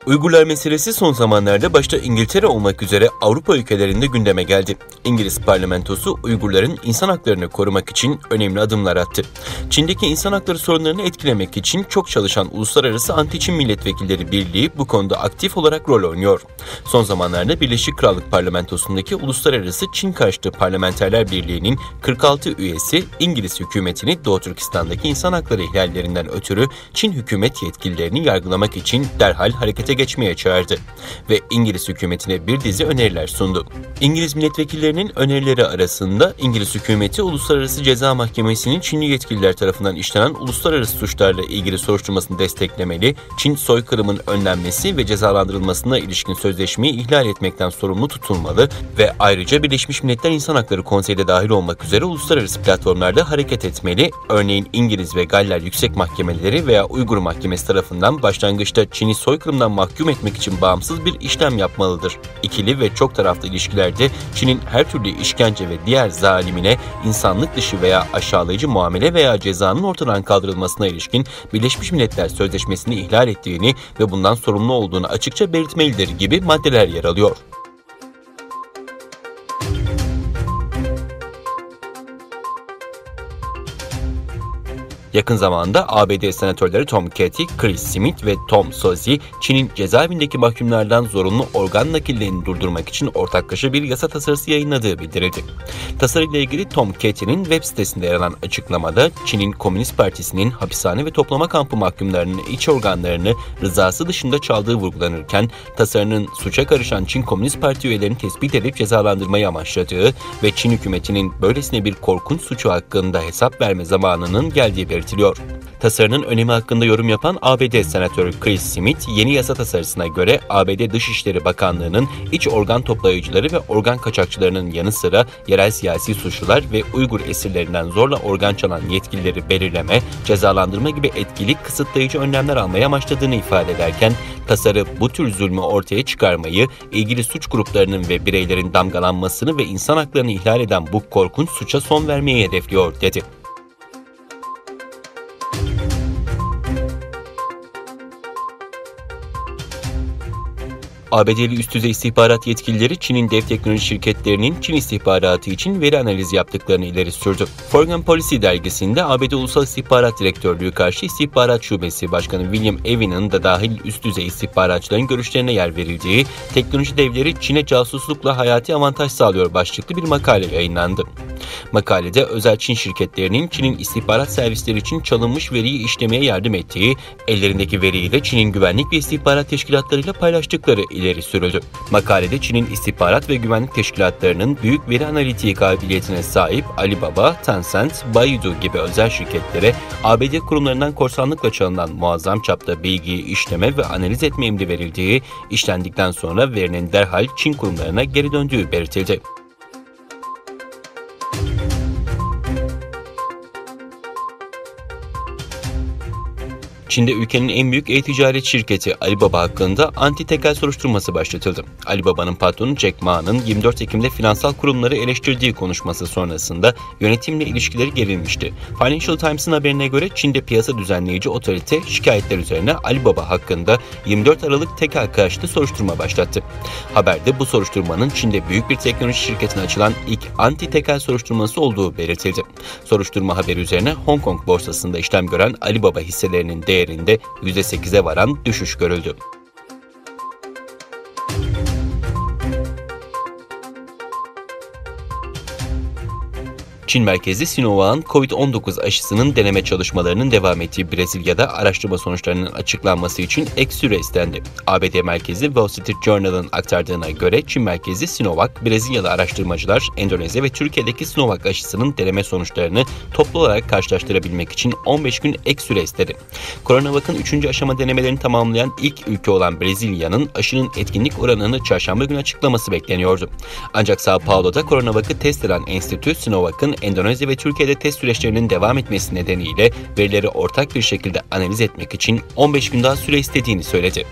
Uygurlar meselesi son zamanlarda başta İngiltere olmak üzere Avrupa ülkelerinde gündeme geldi. İngiliz parlamentosu Uygurların insan haklarını korumak için önemli adımlar attı. Çin'deki insan hakları sorunlarını etkilemek için çok çalışan Uluslararası Anti-Çin Milletvekilleri Birliği bu konuda aktif olarak rol oynuyor. Son zamanlarda Birleşik Krallık Parlamentosu'ndaki Uluslararası Çin Karşıtı Parlamenterler Birliği'nin 46 üyesi İngiliz hükümetini Doğu Türkistan'daki insan hakları ihlallerinden ötürü Çin hükümet yetkililerini yargılamak için derhal harekete geçmeye çağırdı ve İngiliz hükümetine bir dizi öneriler sundu. İngiliz milletvekillerinin önerileri arasında İngiliz hükümeti Uluslararası Ceza Mahkemesi'nin Çinli yetkililer tarafından işlenen uluslararası suçlarla ilgili soruşturmasını desteklemeli, Çin soykırımın önlenmesi ve cezalandırılmasına ilişkin sözleşmeyi ihlal etmekten sorumlu tutulmalı ve ayrıca Birleşmiş Milletler İnsan Hakları Konseyi'de dahil olmak üzere uluslararası platformlarda hareket etmeli, örneğin İngiliz ve Galler Yüksek Mahkemeleri veya Uygur Mahkemesi tarafından başlangıçta Çin'i soykırımdan mahkum etmek için bağımsız bir işlem yapmalıdır. İkili ve çok taraflı ilişkilerde Çin'in her türlü işkence ve diğer zalimine insanlık dışı veya aşağılayıcı muamele veya cezanın ortadan kaldırılmasına ilişkin Birleşmiş Milletler Sözleşmesi'ni ihlal ettiğini ve bundan sorumlu olduğunu açıkça belirtmelidir gibi maddeler yer alıyor. Yakın zamanda ABD senatörleri Tom Cotton, Chris Smith ve Tom Suozzi, Çin'in cezaevindeki mahkumlardan zorunlu organ nakillerini durdurmak için ortaklaşa bir yasa tasarısı yayınladığı bildirildi. Tasarıyla ilgili Tom Cotton'ın web sitesinde yer alan açıklamada, Çin'in Komünist Partisi'nin hapishane ve toplama kampı mahkumlarının iç organlarını rızası dışında çaldığı vurgulanırken, tasarının suça karışan Çin Komünist Parti üyelerini tespit edip cezalandırmayı amaçladığı ve Çin hükümetinin böylesine bir korkunç suçu hakkında hesap verme zamanının geldiği belirtiliyor. Tasarının önemi hakkında yorum yapan ABD Senatörü Chris Smith, yeni yasa tasarısına göre ABD Dışişleri Bakanlığı'nın iç organ toplayıcıları ve organ kaçakçılarının yanı sıra yerel siyasi suçlular ve Uygur esirlerinden zorla organ çalan yetkilileri belirleme, cezalandırma gibi etkili kısıtlayıcı önlemler almaya amaçladığını ifade ederken, tasarı bu tür zulmü ortaya çıkarmayı, ilgili suç gruplarının ve bireylerin damgalanmasını ve insan haklarını ihlal eden bu korkunç suça son vermeyi hedefliyor, dedi. ABD'li üst düzey istihbarat yetkilileri Çin'in dev teknoloji şirketlerinin Çin istihbaratı için veri analizi yaptıklarını ileri sürdü. Foreign Policy dergisinde ABD Ulusal İstihbarat Direktörlüğü Karşı İstihbarat Şubesi Başkanı William Evan'ın da dahil üst düzey istihbaratçıların görüşlerine yer verildiği "Teknoloji devleri Çin'e casuslukla hayati avantaj sağlıyor" başlıklı bir makale yayınlandı. Makalede özel Çin şirketlerinin Çin'in istihbarat servisleri için çalınmış veriyi işlemeye yardım ettiği, ellerindeki veriyi de Çin'in güvenlik ve istihbarat teşkilatlarıyla paylaştıkları ileri sürüldü. Makalede Çin'in istihbarat ve güvenlik teşkilatlarının büyük veri analitiği kabiliyetine sahip Alibaba, Tencent, Baidu gibi özel şirketlere ABD kurumlarından korsanlıkla çalınan muazzam çapta bilgiyi işleme ve analiz etme emri verildiği, işlendikten sonra verinin derhal Çin kurumlarına geri döndüğü belirtildi. Çin'de ülkenin en büyük e-ticaret şirketi Alibaba hakkında anti-tekel soruşturması başlatıldı. Alibaba'nın patronu Jack Ma'nın 24 Ekim'de finansal kurumları eleştirdiği konuşması sonrasında yönetimle ilişkileri gerilmişti. Financial Times'ın haberine göre Çin'de piyasa düzenleyici otorite şikayetler üzerine Alibaba hakkında 24 Aralık tekel karşıtı soruşturma başlattı. Haberde bu soruşturmanın Çin'de büyük bir teknoloji şirketine açılan ilk anti-tekel soruşturması olduğu belirtildi. Soruşturma haberi üzerine Hong Kong borsasında işlem gören Alibaba hisselerinin değerinde %8'e varan düşüş görüldü. Çin merkezli Sinovac'ın COVID-19 aşısının deneme çalışmalarının devam ettiği Brezilya'da araştırma sonuçlarının açıklanması için ek süre istendi. ABD merkezli Wall Street Journal'ın aktardığına göre Çin merkezli Sinovac, Brezilyalı araştırmacılar Endonezya ve Türkiye'deki Sinovac aşısının deneme sonuçlarını toplu olarak karşılaştırabilmek için 15 gün ek süre istedi. CoronaVac'ın 3. aşama denemelerini tamamlayan ilk ülke olan Brezilya'nın aşının etkinlik oranını çarşamba günü açıklaması bekleniyordu. Ancak São Paulo'da CoronaVac'ı test eden enstitü Sinovac'ın Endonezya ve Türkiye'de test süreçlerinin devam etmesi nedeniyle verileri ortak bir şekilde analiz etmek için 15 gün daha süre istediğini söyledi.